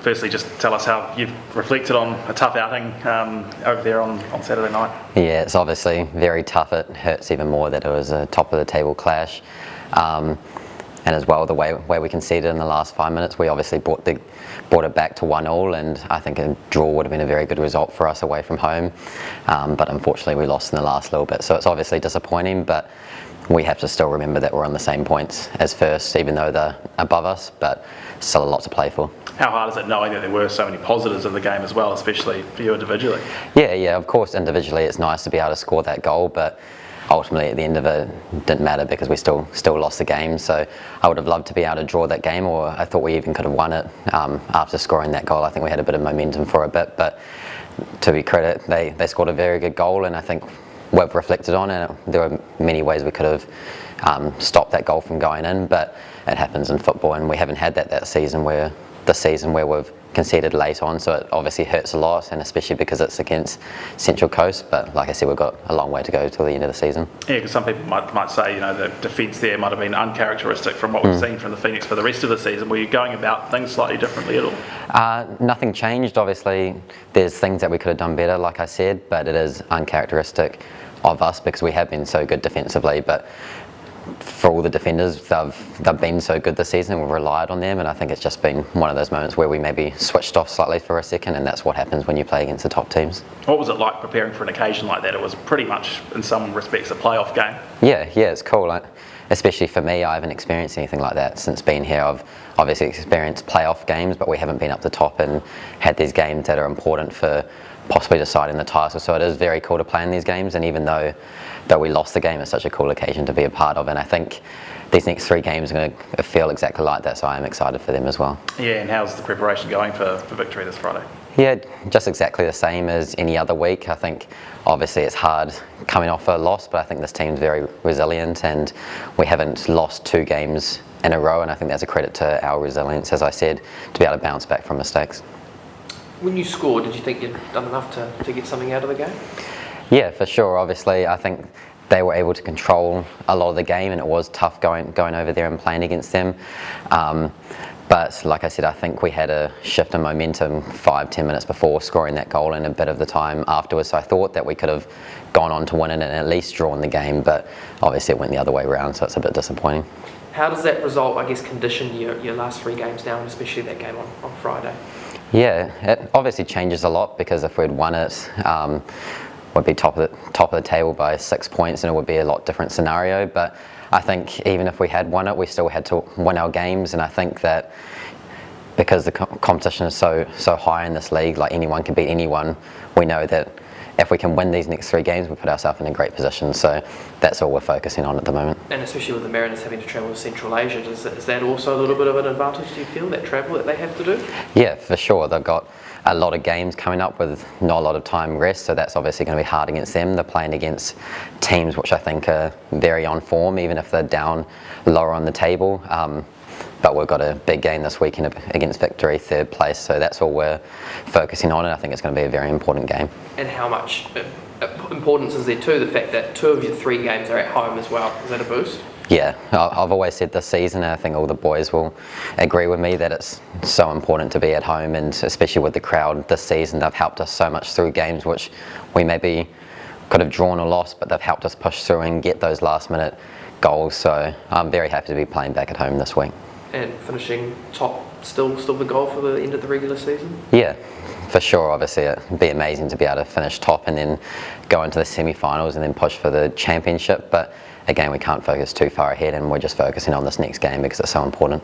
firstly, just tell us how you've reflected on a tough outing over there on Saturday night. Yeah, it's obviously very tough. It hurts even more that it was a top of the table clash. And as well, the way we conceded in the last 5 minutes, we obviously brought it back to 1-1, and I think a draw would have been a very good result for us away from home. But unfortunately, we lost in the last little bit, so it's obviously disappointing. But we have to still remember that we're on the same points as first, even though they're above us. But still a lot to play for. How hard is it knowing that there were so many positives in the game as well, especially for you individually? Yeah. Of course, individually, it's nice to be able to score that goal, but ultimately at the end of it didn't matter because we still lost the game. So I would have loved to be able to draw that game, or I thought we even could have won it after scoring that goal. I think we had a bit of momentum for a bit, but to be credit, they scored a very good goal, and I think we've reflected on it. There were many ways we could have stopped that goal from going in, but it happens in football, and we haven't had this season where we've conceded late on, so it obviously hurts a lot, and especially because it's against Central Coast. But like I said, we've got a long way to go till the end of the season. Yeah, because some people might say, the defence there might have been uncharacteristic from what we've seen from the Phoenix for the rest of the season. Were you going about things slightly differently at all? Nothing changed. Obviously, there's things that we could have done better, like I said, but it is uncharacteristic of us because we have been so good defensively. But for all the defenders, they've been so good this season, we've relied on them, and I think it's just been one of those moments where we maybe switched off slightly for a second, and that's what happens when you play against the top teams. What was it like preparing for an occasion like that? It was pretty much, in some respects, a playoff game. Yeah, it's cool. Especially for me, I haven't experienced anything like that since being here. I've obviously experienced playoff games, but we haven't been up the top and had these games that are important for possibly deciding the title. So it is very cool to play in these games, and even though we lost the game, it's such a cool occasion to be a part of, and I think these next 3 games are going to feel exactly like that, so I am excited for them as well. Yeah, and how's the preparation going for victory this Friday? Yeah, just exactly the same as any other week. I think obviously it's hard coming off a loss, but I think this team's very resilient, and we haven't lost 2 games in a row, and I think that's a credit to our resilience, as I said, to be able to bounce back from mistakes. When you scored, did you think you'd done enough to get something out of the game? Yeah, for sure. Obviously, I think they were able to control a lot of the game, and it was tough going over there and playing against them. But like I said, I think we had a shift in momentum 5-10 minutes before scoring that goal and a bit of the time afterwards. So I thought that we could have gone on to win it and at least drawn the game, but obviously it went the other way around, so it's a bit disappointing. How does that result, I guess, condition your last 3 games now, and especially that game on Friday? Yeah, it obviously changes a lot, because if we'd won it, would be top of the table by 6 points, and it would be a lot different scenario. But I think even if we had won it, we still had to win our games, and I think that because the competition is so high in this league, like anyone can beat anyone, we know that if we can win these next 3 games, we put ourselves in a great position. So that's all we're focusing on at the moment. And especially with the Mariners having to travel to Central Asia, is that also a little bit of an advantage, do you feel, that travel that they have to do? Yeah, for sure. They've got a lot of games coming up with not a lot of time rest, so that's obviously going to be hard against them. They're playing against teams which I think are very on form, even if they're down lower on the table. But we've got a big game this weekend against Victory, 3rd place, so that's all we're focusing on, and I think it's going to be a very important game. And how much importance is there too, the fact that 2 of your 3 games are at home as well? Is that a boost? Yeah, I've always said this season, and I think all the boys will agree with me, that it's so important to be at home, and especially with the crowd this season, they've helped us so much through games which we maybe could have drawn or lost, but they've helped us push through and get those last minute goals, so I'm very happy to be playing back at home this week. And finishing top, still the goal for the end of the regular season? Yeah, for sure. Obviously it'd be amazing to be able to finish top and then go into the semi-finals and then push for the championship, but again, we can't focus too far ahead, and we're just focusing on this next game because it's so important.